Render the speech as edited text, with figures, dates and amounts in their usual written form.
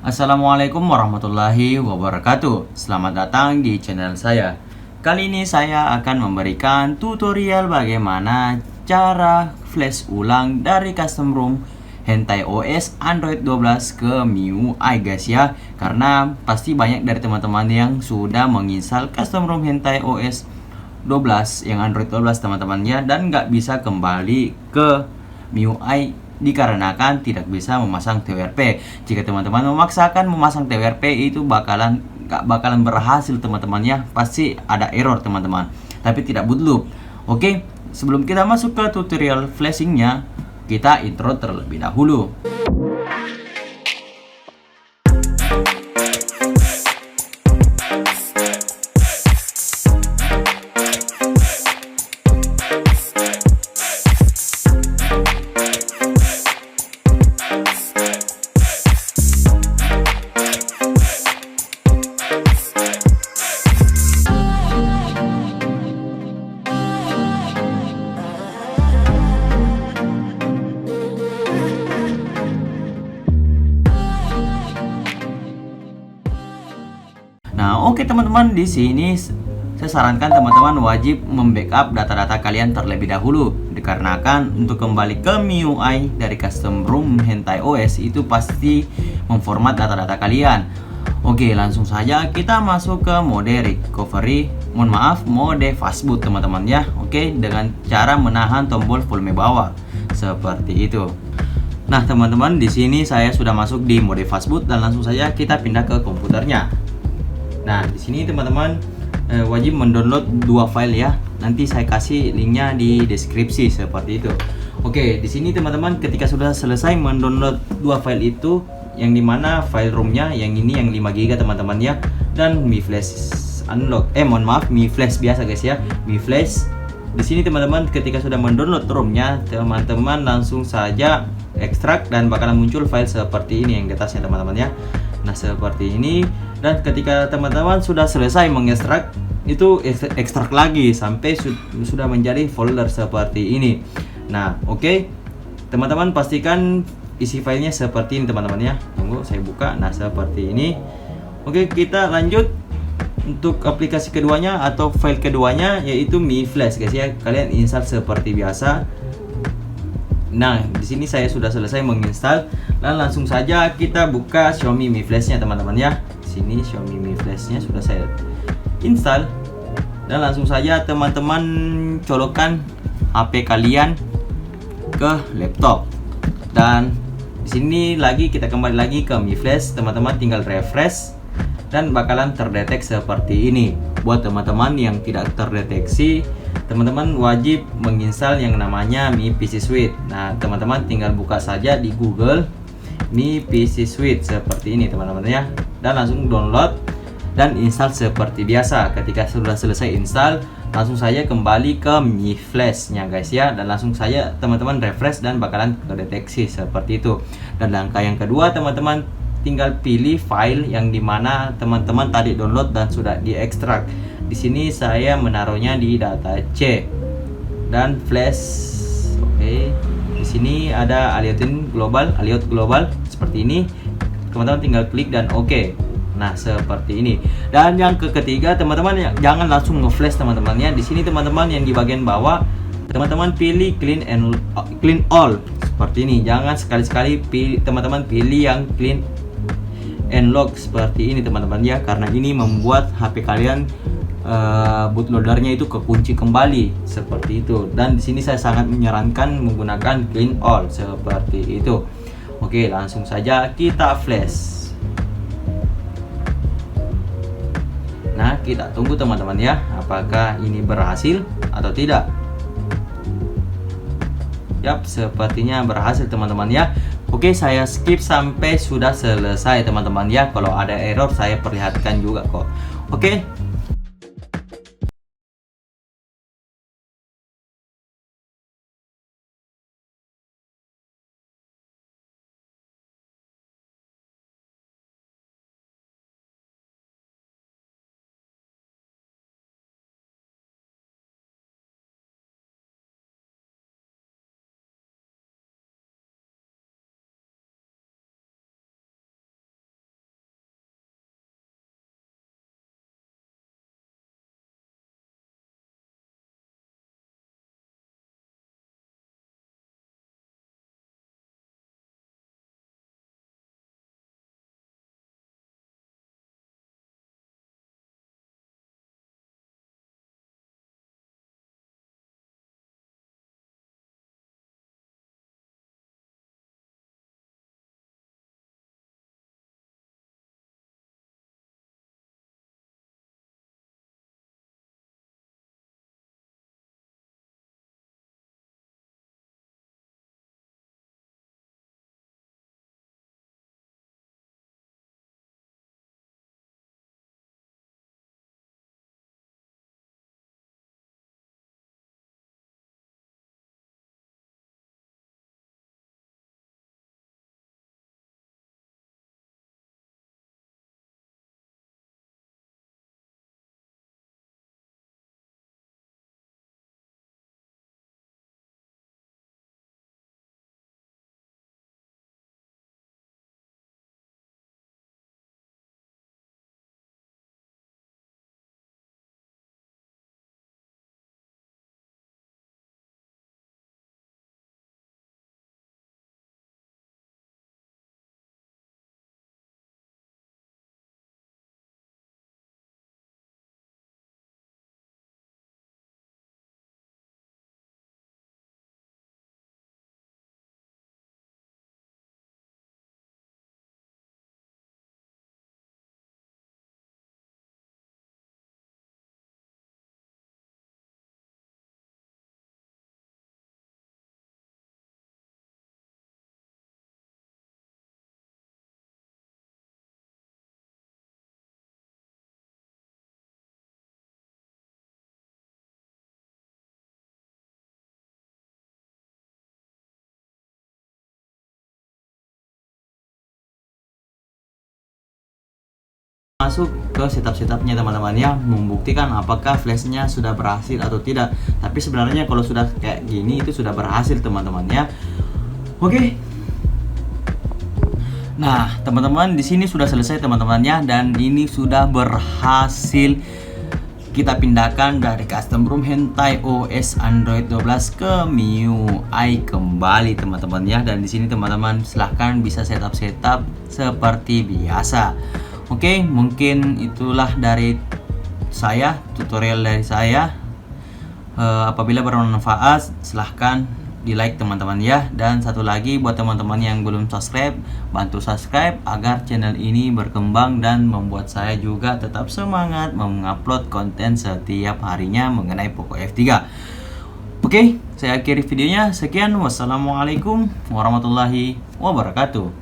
Assalamualaikum warahmatullahi wabarakatuh. Selamat datang di channel saya. Kali ini saya akan memberikan tutorial bagaimana cara flash ulang dari custom ROM Hentai OS Android 12 ke MIUI guys ya. Karena pasti banyak dari teman-teman yang sudah menginstal custom ROM Hentai OS 12 yang Android 12 teman-temannya dan nggak bisa kembali ke MIUI dikarenakan tidak bisa memasang TWRP. Jika teman-teman memaksakan memasang TWRP itu nggak bakalan berhasil teman-temannya, pasti ada error teman-teman. Tapi tidak bootloop. Oke, sebelum kita masuk ke tutorial flashingnya, kita intro terlebih dahulu. Nah, oke teman-teman, di sini saya sarankan teman-teman wajib membackup data-data kalian terlebih dahulu, dikarenakan untuk kembali ke MIUI dari custom ROM Hentai OS itu pasti memformat data-data kalian. Oke, langsung saja kita masuk ke mode recovery. Mode fastboot teman-teman ya. Oke, dengan cara menahan tombol volume bawah seperti itu. Nah, teman-teman, di sini saya sudah masuk di mode fastboot dan langsung saja kita pindah ke komputernya. Nah, di sini teman-teman wajib mendownload dua file ya. Nanti saya kasih linknya di deskripsi seperti itu. Oke, di sini teman-teman ketika sudah selesai mendownload dua file itu, yang dimana file ROM-nya yang ini yang 5 GB teman-teman ya, dan Mi Flash Unlock. Mi Flash biasa guys ya, Mi Flash. Di sini teman-teman ketika sudah mendownload ROM-nya, teman-teman langsung saja ekstrak dan bakalan muncul file seperti ini yang di atasnya teman-teman ya. Nah, seperti ini. Dan ketika teman-teman sudah selesai mengekstrak, itu ekstrak lagi sampai sudah menjadi folder seperti ini. Nah, oke. Teman-teman pastikan isi filenya seperti ini teman-teman ya. Tunggu saya buka. Nah, seperti ini. Oke, kita lanjut untuk aplikasi keduanya atau file keduanya, yaitu Mi Flash guys ya. Kalian install seperti biasa. Nah, di sini saya sudah selesai menginstal dan langsung saja kita buka Xiaomi Mi Flash-nya teman-teman ya. Di sini Xiaomi Mi Flash-nya sudah saya install dan langsung saja teman-teman colokkan HP kalian ke laptop. Dan di sini lagi kita kembali lagi ke Mi Flash, teman-teman tinggal refresh dan bakalan terdetek seperti ini. Buat teman-teman yang tidak terdeteksi, teman-teman wajib menginstal yang namanya Mi PC Suite. Nah, teman-teman tinggal buka saja di Google Mi PC Suite seperti ini teman-teman ya, dan langsung download dan install seperti biasa. Ketika sudah selesai install, langsung saja kembali ke Mi Flash-nya guys ya, dan langsung saja teman-teman refresh dan bakalan terdeteksi seperti itu. Dan langkah yang kedua, teman-teman tinggal pilih file yang dimana teman-teman tadi download dan sudah diekstrak. Di sini saya menaruhnya di data C dan flash. Oke. Di sini ada Aliot Global seperti ini. Teman-teman tinggal klik dan oke. Nah, seperti ini. Dan yang ketiga, teman-teman jangan langsung nge-flash teman-teman ya. Di sini teman-teman yang di bagian bawah, teman-teman pilih clean all seperti ini. Jangan sekali-sekali teman-teman pilih yang clean and lock seperti ini teman-teman ya, karena ini membuat HP kalian bootloadernya itu kekunci kembali seperti itu. Dan di sini saya sangat menyarankan menggunakan clean all seperti itu. Oke, langsung saja kita flash. Nah, kita tunggu teman-teman ya, apakah ini berhasil atau tidak. Yap, sepertinya berhasil teman-teman ya. Oke, saya skip sampai sudah selesai teman-teman ya. Kalau ada error saya perlihatkan juga kok. Oke. masuk ke setup-setupnya teman-teman ya, membuktikan apakah flashnya sudah berhasil atau tidak. Tapi sebenarnya kalau sudah kayak gini itu sudah berhasil teman-teman ya. Oke. Nah, teman-teman di sini sudah selesai teman-teman ya, dan ini sudah berhasil kita pindahkan dari custom ROM Hentai OS Android 12 ke MIUI kembali teman-teman ya. Dan di sini teman-teman silahkan bisa setup seperti biasa. Oke, mungkin itulah dari saya, tutorial dari saya. Apabila bermanfaat silahkan di like teman-teman ya. Dan satu lagi buat teman-teman yang belum subscribe, bantu subscribe agar channel ini berkembang dan membuat saya juga tetap semangat mengupload konten setiap harinya mengenai Poco F3. Oke, saya akhiri videonya. Sekian, wassalamualaikum warahmatullahi wabarakatuh.